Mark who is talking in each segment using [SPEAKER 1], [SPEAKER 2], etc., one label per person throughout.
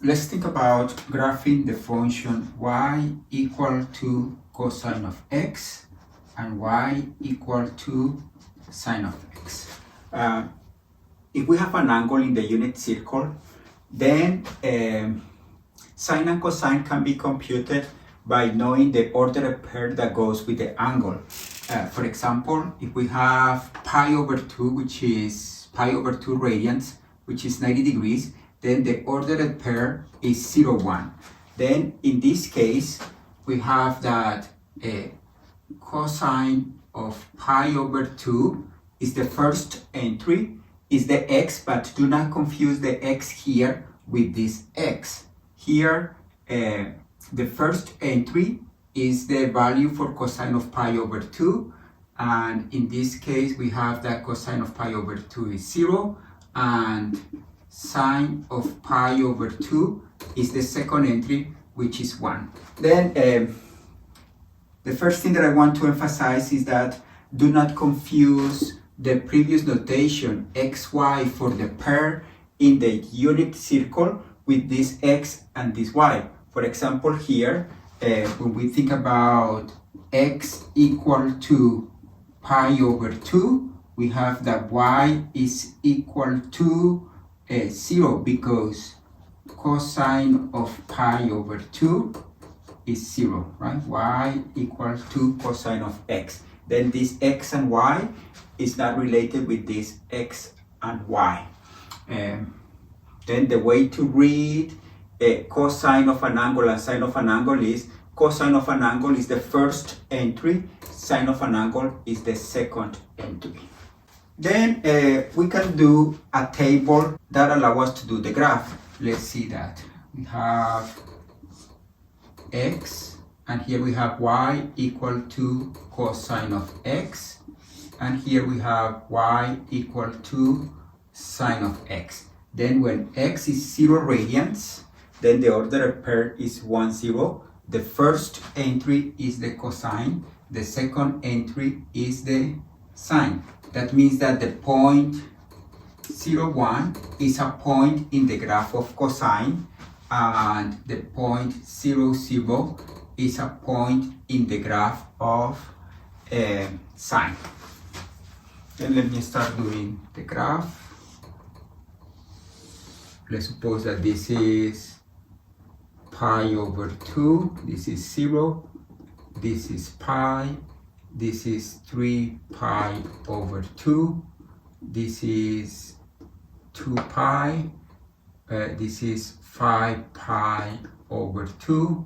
[SPEAKER 1] Let's think about graphing the function y equal to cosine of x and y equal to sine of x. If we have an angle in the unit circle, then sine and cosine can be computed by knowing the ordered pair that goes with the angle. For example, if we have pi over 2, which is pi over 2 radians, which is 90 degrees, then the ordered pair is 0, 1. Then in this case, we have that cosine of pi over 2 is the first entry, is the x, but do not confuse the x here with this x. Here, the first entry is the value for cosine of pi over 2, and in this case we have that cosine of pi over 2 is 0, and sine of pi over 2 is the second entry, which is 1. Then the first thing that I want to emphasize is that do not confuse the previous notation xy for the pair in the unit circle with this x and this y. For example, here, when we think about x equal to pi over 2, we have that y is equal to 0 because cosine of pi over 2 is 0, right? Y equals to cosine of x. Then this x and y is not related with this x and y. Then the way to read cosine of an angle and sine of an angle is cosine of an angle is the first entry, sine of an angle is the second entry. Then we can do a table that allows us to do the graph. Let's see that. We have x, and here we have y equal to cosine of x, and here we have y equal to sine of x. Then when x is 0 radians, then the ordered pair is 1, 0. The first entry is the cosine, the second entry is the sine. That means that the point 0, 1 is a point in the graph of cosine, and the point 0, 0 is a point in the graph of sine. Then let me start doing the graph. Let's suppose that this is pi over 2, this is 0, this is pi, this is 3 pi over 2, this is 2 pi, this is 5 pi over 2,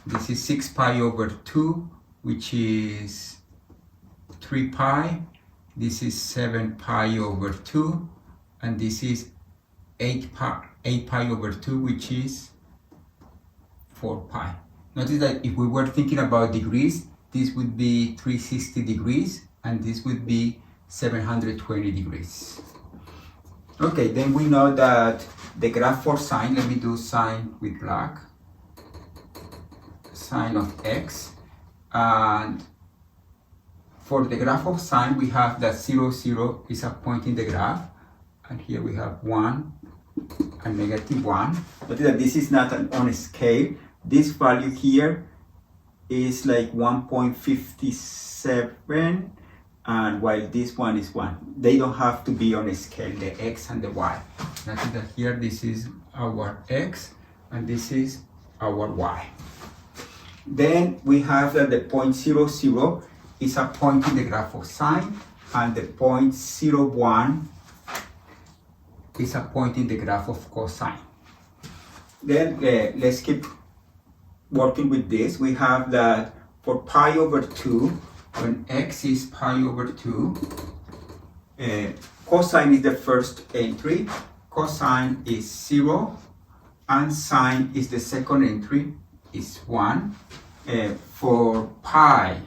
[SPEAKER 1] this is 6 pi over 2, which is 3 pi, this is 7 pi over 2, and this is 8 pi over 2, which is 4 pi. Notice that if we were thinking about degrees, this would be 360 degrees, and this would be 720 degrees. Okay, then we know that the graph for sine, let me do sine with black, sine of x, and for the graph of sine, we have that 0, 0 is a point in the graph, and here we have 1 and negative 1. Notice that this is not on a scale. This value here is like 1.57, and while this one is 1. They don't have to be on a scale, the x and the y. Notice that here this is our x and this is our y. Then we have that the point 0, 0 is a point in the graph of sine, and the point 0, 1 is a point in the graph of cosine. Then let's keep working with this. We have that for pi over 2, when x is pi over 2, cosine is the first entry, cosine is 0, and sine is the second entry, is 1. For pi,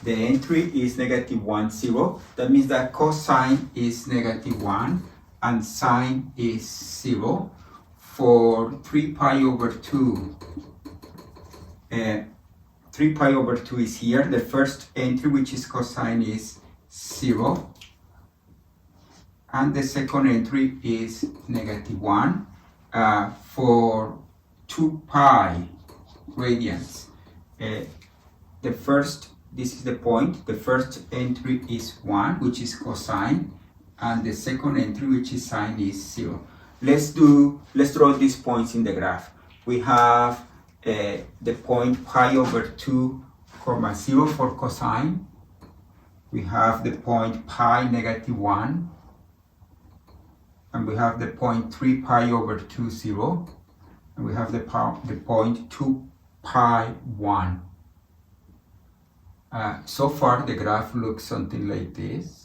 [SPEAKER 1] the entry is negative 1, 0. That means that cosine is negative 1 and sine is 0. For 3 pi over 2, 3 pi over 2 is here. The first entry, which is cosine, is 0. And the second entry is negative 1. for 2 pi radians. This is the point. The first entry is 1, which is cosine, and the second entry, which is sine, is 0. Let's draw these points in the graph. We have the point pi over 2, 0 for cosine. We have the point pi negative 1, and we have the point 3 pi over 2, 0, and we have the point 2 pi 1. So far the graph looks something like this.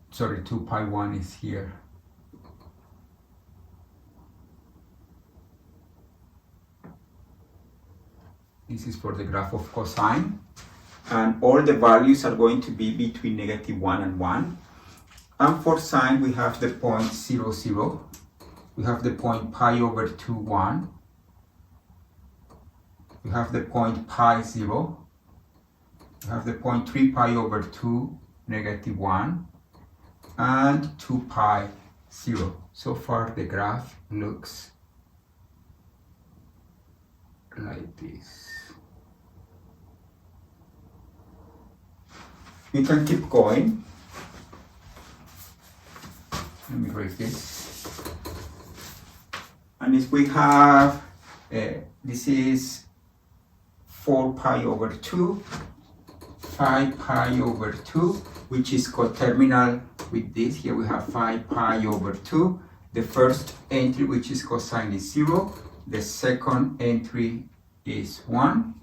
[SPEAKER 1] Sorry, 2 pi 1 is here. This is for the graph of cosine, and all the values are going to be between negative 1 and 1. And for sine, we have the point 0, 0. We have the point pi over 2, 1. We have the point pi 0. We have the point 3 pi over 2, negative 1. And 2 pi 0. So far the graph looks like this. We can keep going. Let me erase this. And if we have, this is 4 pi over 2, 5 pi over 2, which is coterminal with this. Here we have 5 pi over 2. The first entry, which is cosine, is 0. The second entry is 1.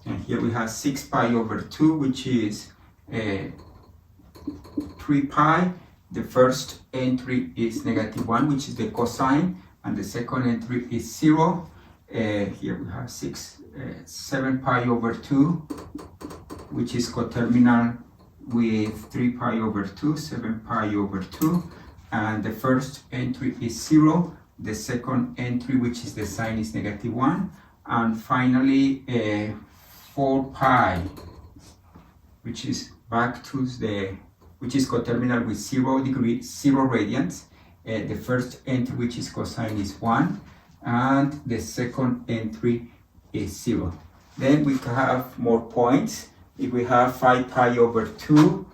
[SPEAKER 1] And here we have 6 pi over 2, which is 3 pi. The first entry is negative 1, which is the cosine, and the second entry is 0. Here we have 7 pi over 2, which is coterminal with 3 pi over 2, 7 pi over 2. And the first entry is 0. The second entry, which is the sine, is negative 1. And finally, 4 pi, which is which is coterminal with 0 radians. The first entry, which is cosine, is 1, and the second entry is 0. Then we have more points. If we have 5 pi over 2,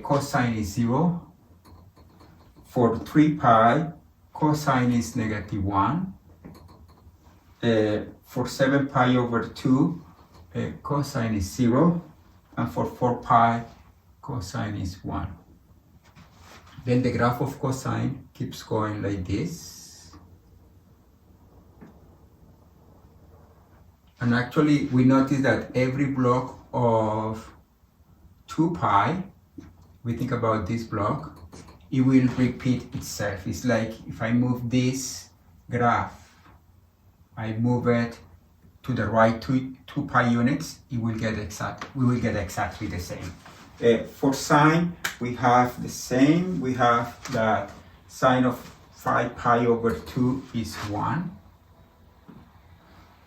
[SPEAKER 1] cosine is 0. For 3 pi, cosine is negative 1. For 7 pi over 2, cosine is 0. And for 4 pi, cosine is 1. Then the graph of cosine keeps going like this. And actually, we notice that every block of 2 pi, we think about this block, it will repeat itself. It's like if I move this graph, I move it to the right 2 pi units, we will get exactly the same. For sine, we have the same. We have that sine of 5 pi over 2 is 1.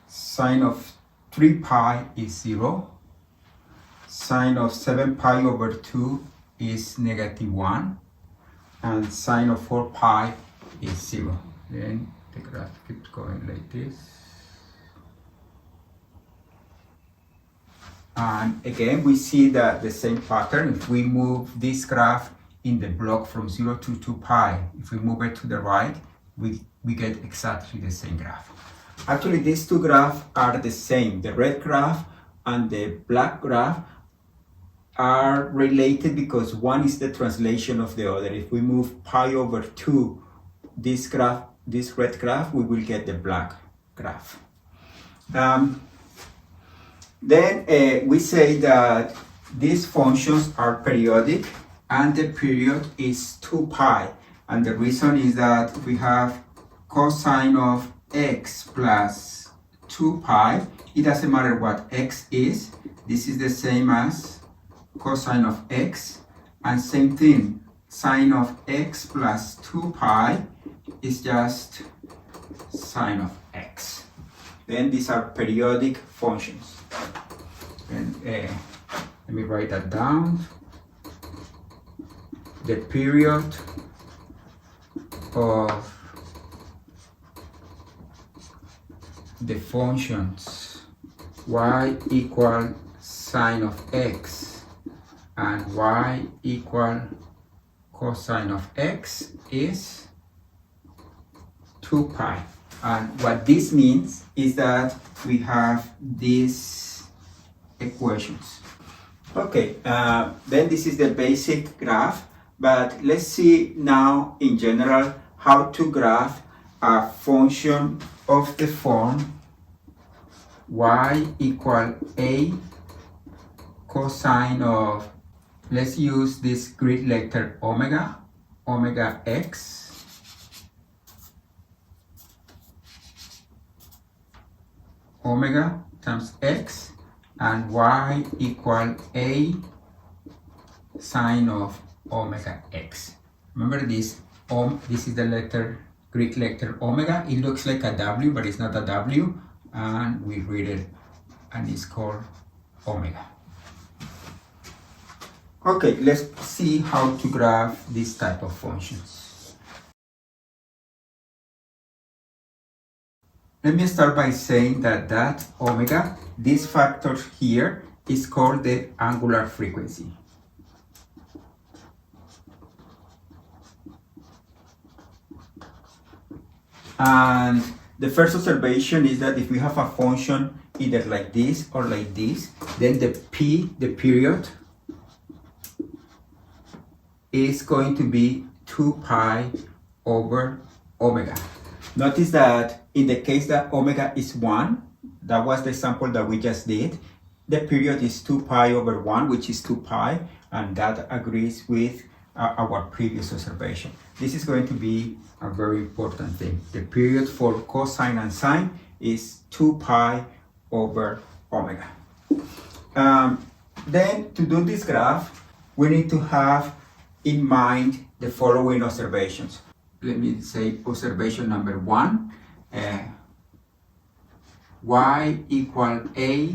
[SPEAKER 1] Sine of 3 pi is 0. Sine of 7 pi over 2 is negative 1. And sine of 4 pi is 0. Then the graph keeps going like this. And again, we see that the same pattern. If we move this graph in the block from 0 to 2 pi, if we move it to the right, we get exactly the same graph. Actually, these two graphs are the same. The red graph and the black graph are related because one is the translation of the other. If we move pi over 2, this red graph, we will get the black graph. Then we say that these functions are periodic and the period is 2 pi. And the reason is that we have cosine of x plus 2 pi. It doesn't matter what x is. This is the same as cosine of x. And same thing, sine of x plus 2 pi is just sine of x. Then these are periodic functions. And let me write that down. The period of the functions y equal sine of x and y equal cosine of x is 2 pi. And what this means is that we have these equations. Okay, then this is the basic graph, but let's see now in general how to graph a function of the form y equal a cosine of, let's use this Greek letter omega, omega x, omega times x, and y equal a sine of omega x. Remember this, this is the letter, Greek letter omega. It looks like a W, but it's not a W, and we read it, and it's called omega. Okay, let's see how to graph this type of functions. Let me start by saying that omega, this factor here, is called the angular frequency. And the first observation is that if we have a function either like this or like this, then the p, the period, is going to be 2 pi over omega. Notice that in the case that omega is 1, that was the example that we just did, the period is 2 pi over 1, which is 2 pi, and that agrees with our previous observation. This is going to be a very important thing. The period for cosine and sine is 2 pi over omega. Then to do this graph, we need to have in mind the following observations. Let me say observation number 1. Y equal a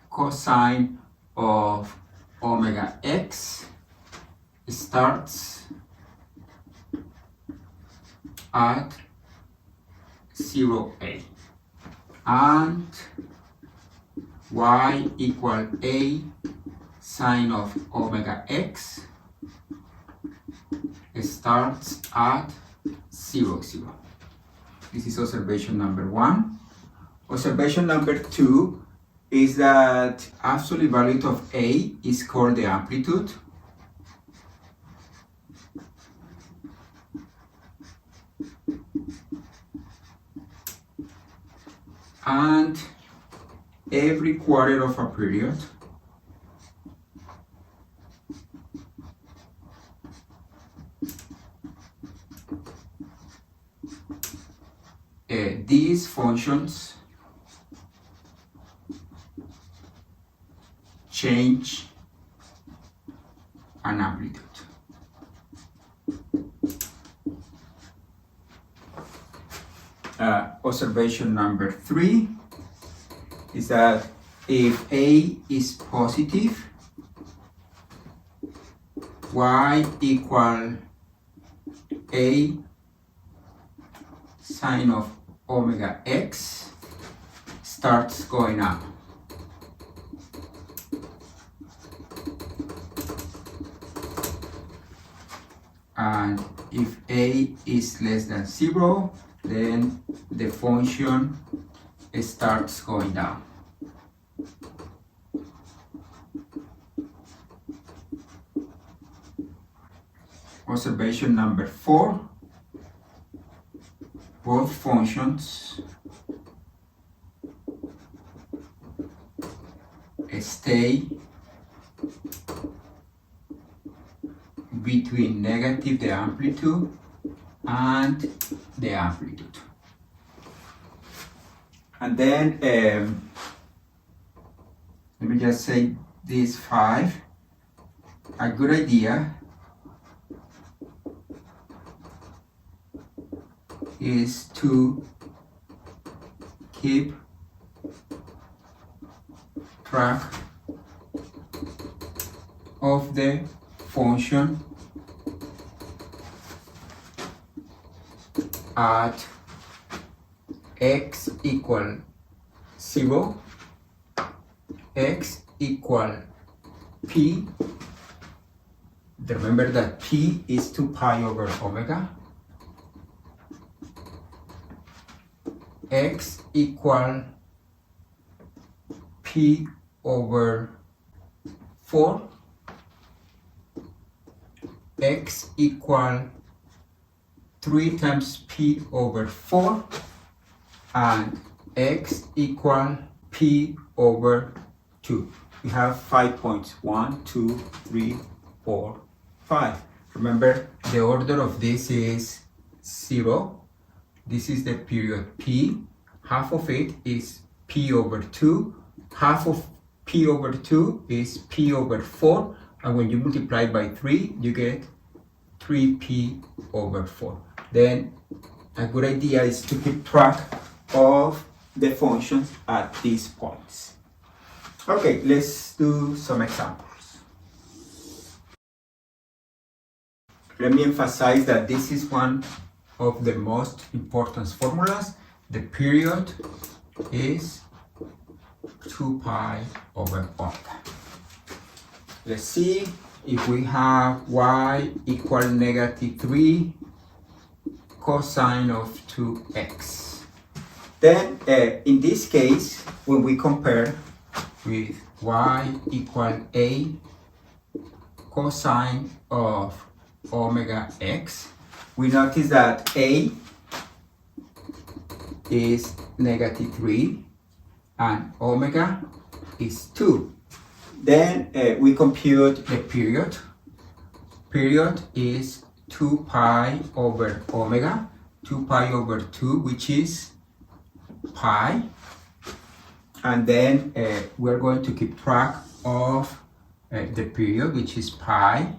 [SPEAKER 1] cosine of omega x starts at 0a, and y equal a sine of omega x starts at 0, 0. This is observation number 1. Observation number 2 is that absolute value of a is called the amplitude. And every quarter of a period these functions change an amplitude. Observation number 3 is that if a is positive, y equal a sine of omega x starts going up. And if a is less than 0, then the function starts going down. Observation number 4, both functions stay between negative the amplitude and the amplitude. And then let me just say this 5, a good idea is to keep track of the function at x equal 0, x equal p. Remember that p is 2 pi over omega. X equal p over 4. X equal 3 times p over 4, and x equal p over 2. We have 5 points. 1, 2, 3, 4, 5. Remember, the order of this is 0. This is the period p. Half of it is p over 2. Half of p over 2 is p over 4. And when you multiply by 3, you get 3p over 4. Then a good idea is to keep track of the functions at these points. Okay, let's do some examples. Let me emphasize that this is one of the most important formulas. The period is 2 pi over omega. Let's see if we have y equal negative 3 cosine of 2x. Then in this case, when we compare with y equal a cosine of omega x, we notice that a is negative 3 and omega is 2. Then we compute the period. Period is 2 pi over omega, 2 pi over 2, which is pi. And then we're going to keep track of the period, which is pi.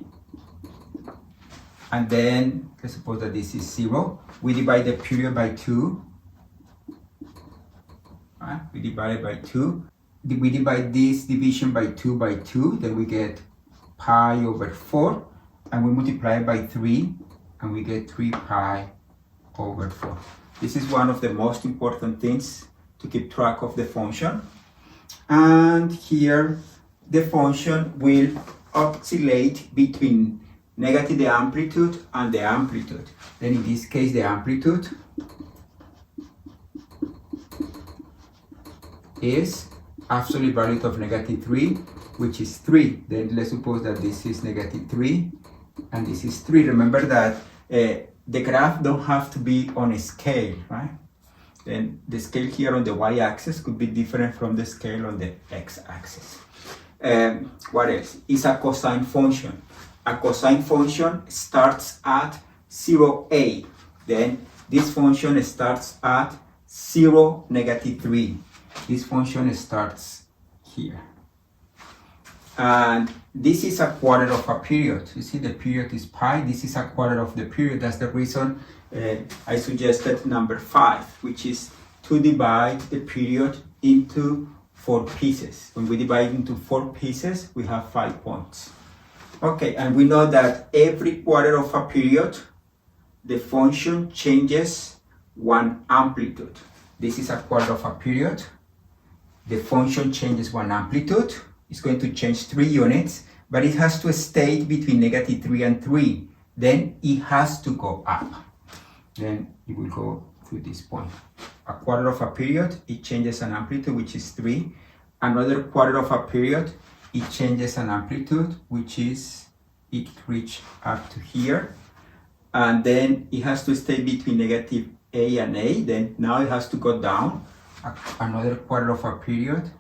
[SPEAKER 1] And then, let's suppose that this is 0. We divide the period by 2. We divide it by 2. We divide this division by 2 by 2. Then we get pi over 4. And we multiply it by 3. And we get 3 pi over 4. This is one of the most important things to keep track of the function. And here the function will oscillate between negative the amplitude and the amplitude. Then in this case the amplitude is absolute value of negative 3, which is 3. Then let's suppose that this is negative 3 and this is 3. Remember that the graph don't have to be on a scale, right? Then the scale here on the y-axis could be different from the scale on the x-axis. What else? It's a cosine function. A cosine function starts at 0a. Then this function starts at 0, negative 3. This function starts here. And this is a quarter of a period. You see the period is pi. This is a quarter of the period. That's the reason I suggested number 5, which is to divide the period into 4 pieces. When we divide into 4 pieces, we have 5 points. Okay, and we know that every quarter of a period, the function changes 1 amplitude. This is a quarter of a period. The function changes 1 amplitude. It's going to change 3 units, but it has to stay between negative 3 and 3. Then it has to go up. Then it will go through this point. A quarter of a period, it changes an amplitude, which is 3. Another quarter of a period, it changes an amplitude, which is, it reaches up to here. And then it has to stay between negative a and a. Then now it has to go down. Another quarter of a period,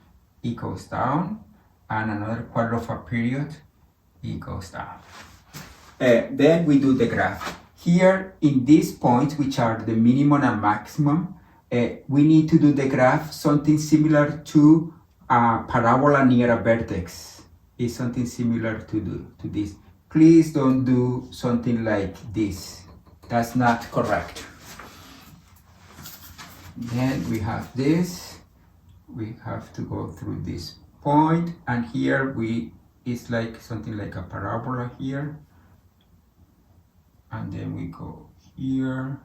[SPEAKER 1] it goes down. And another quarter of a period, it goes down. Then we do the graph. Here in these points, which are the minimum and maximum, we need to do the graph something similar to a parabola near a vertex. It's something similar to this. Please don't do something like this. That's not correct. Then we have this. We have to go through this point, and here we is like something like a parabola here, and then we go here.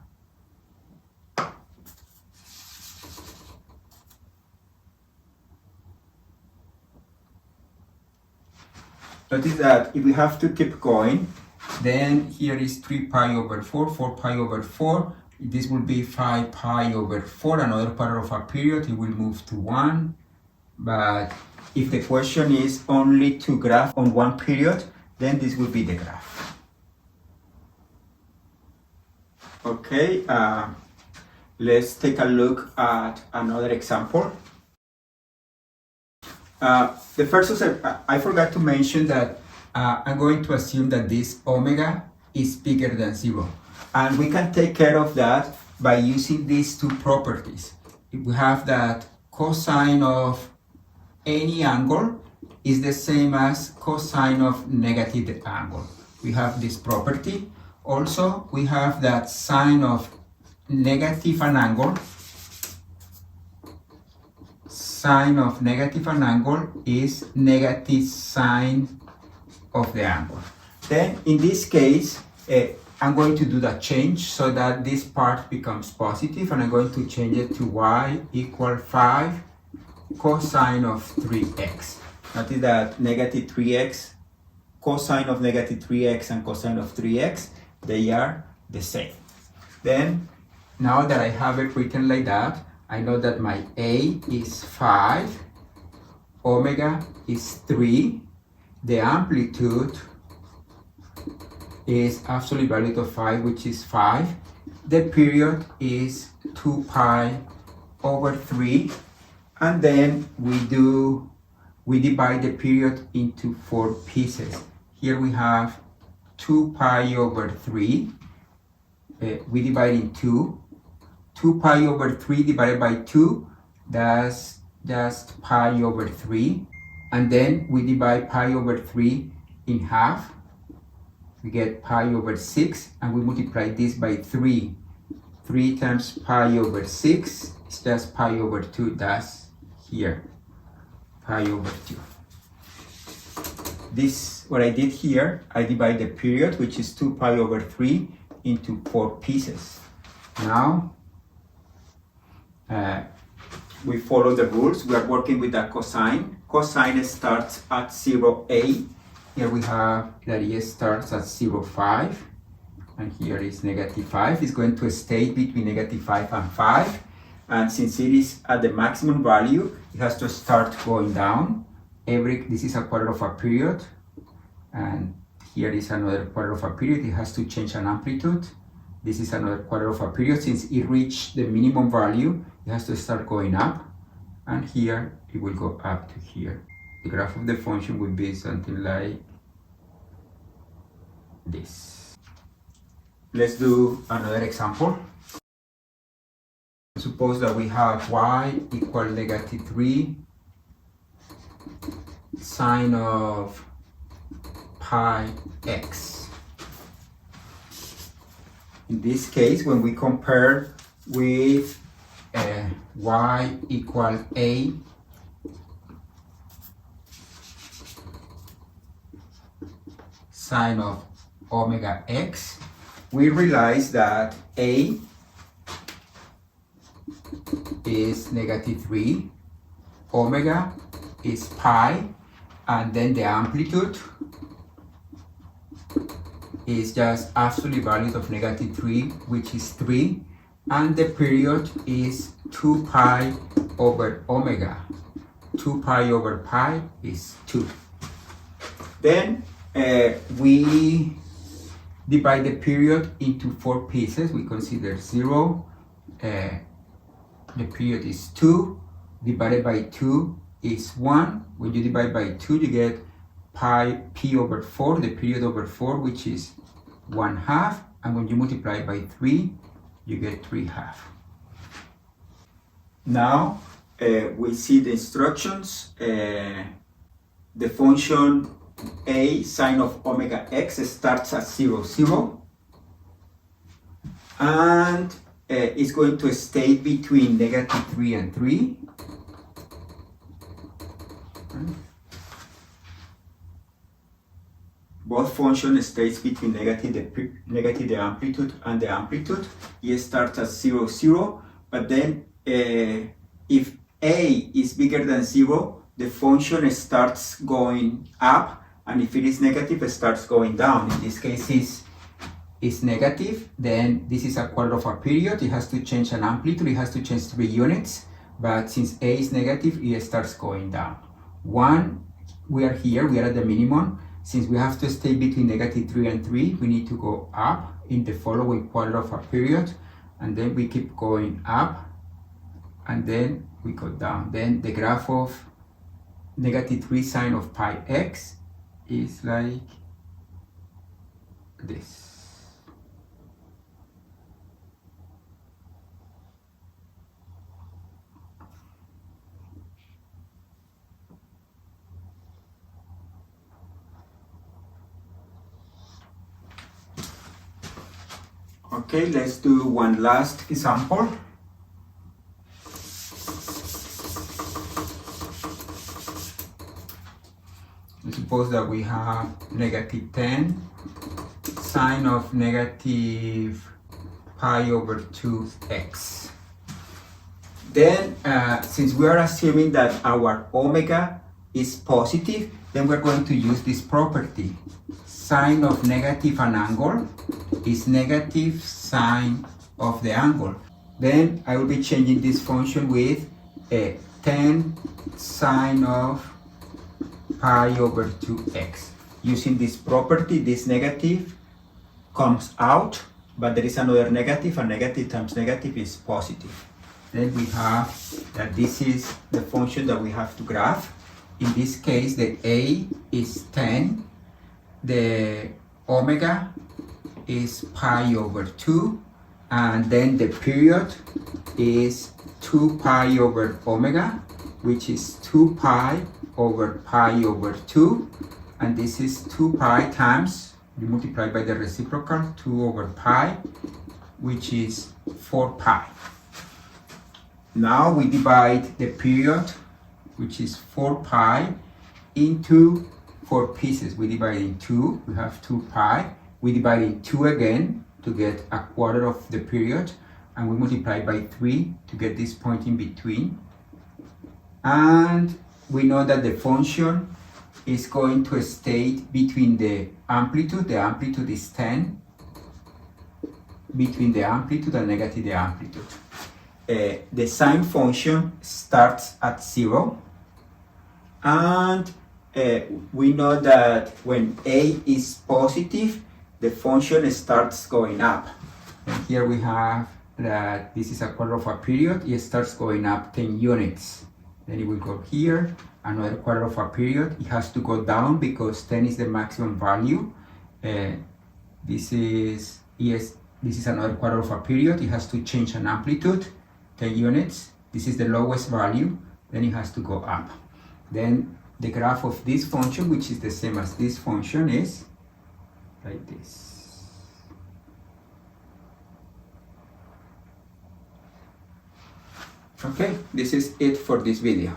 [SPEAKER 1] Notice that if we have to keep going, then here is 3 pi over 4, 4 pi over 4. This will be 5 pi over 4, another part of a period, it will move to 1. But if the question is only to graph on one period, then this will be the graph. Okay, let's take a look at another example. The first step, I forgot to mention that I'm going to assume that this omega is bigger than 0. And we can take care of that by using these two properties. If we have that cosine of any angle is the same as cosine of negative angle. We have this property. Also, we have that sine of negative an angle. Sine of negative an angle is negative sine of the angle. Then in this case, I'm going to do that change so that this part becomes positive, and I'm going to change it to y equal 5 cosine of 3x. Notice that negative 3x, cosine of negative 3x and cosine of 3x, they are the same. Then, now that I have it written like that, I know that my A is 5, omega is 3, the amplitude is absolute value of 5, which is 5. The period is 2 pi over 3. And then we divide the period into 4 pieces. Here we have 2 pi over 3. We divide in 2. 2 pi over 3 divided by 2, that's just pi over 3. And then we divide pi over 3 in half. We get pi over 6, and we multiply this by 3. 3 times pi over 6 is just pi over 2, that's here, pi over 2. This, what I did here, I divide the period, which is 2 pi over 3, into 4 pieces. Now, we follow the rules. We are working with a cosine. Cosine starts at 0a. Here we have that it starts at 0.5, and here is negative 5. It's going to stay between negative 5 and 5. And since it is at the maximum value, it has to start going down. This is a quarter of a period, and here is another quarter of a period. It has to change an amplitude. This is another quarter of a period. Since it reached the minimum value, it has to start going up, and here it will go up to here. The graph of the function would be something like this. Let's do another example. Suppose that we have y equal negative 3 sine of pi x. In this case, when we compare with y equal a sine of omega x, we realize that a is negative 3, omega is pi, and then the amplitude is just absolute value of negative 3, which is 3, and the period is 2 pi over omega. 2 pi over pi is 2. Then we divide the period into 4 pieces. We consider 0. The period is 2. Divided by 2 is 1. When you divide by 2, you get p over 4, the period over 4, which is 1/2. And when you multiply by 3, you get 3/2. Now we see the instructions. The function a sine of omega x starts at 0, 0, and it's going to stay between negative 3 and 3. both function stays between negative the amplitude and the amplitude. It starts at 0, 0, but then if a is bigger than 0, the function starts going up, and if it is negative, it starts going down. In this case, is negative, then this is a quarter of a period. It has to change an amplitude, it has to change 3 units, but since a is negative, it starts going down. 1, we are here, we are at the minimum. Since we have to stay between -3 and 3, we need to go up in the following quarter of a period, and then we keep going up, and then we go down. Then the graph of -3 sine of pi x is like this. Okay, let's do one last example. Suppose that we have -10 sine of -pi/2x. Then, since we are assuming that our omega is positive, then we're going to use this property. Sine of negative an angle is negative sine of the angle. Then I will be changing this function with 10 sine of pi/2x. Using this property, this negative comes out, but there is another negative, and negative times negative is positive. Then we have that this is the function that we have to graph. In this case, the a is 10, the omega is pi/2, and then the period is 2 pi over omega, which is 2 pi over pi/2, and this is 2 pi times, you multiply by the reciprocal, 2 over pi, which is 4 pi. Now we divide the period, which is 4 pi, into 4 pieces. We divide in 2, we have 2 pi. We divide in 2 again to get a quarter of the period, and we multiply by 3 to get this point in between. And we know that the function is going to stay between the amplitude is 10, between the amplitude and negative the amplitude. The sine function starts at 0, and we know that when a is positive, the function starts going up. And here we have that this is a quarter of a period, it starts going up 10 units. Then it will go here, another quarter of a period, it has to go down because 10 is the maximum value. This is another quarter of a period, it has to change an amplitude, 10 units. This is the lowest value, then it has to go up. Then the graph of this function, which is the same as this function, is like this. Okay, this is it for this video.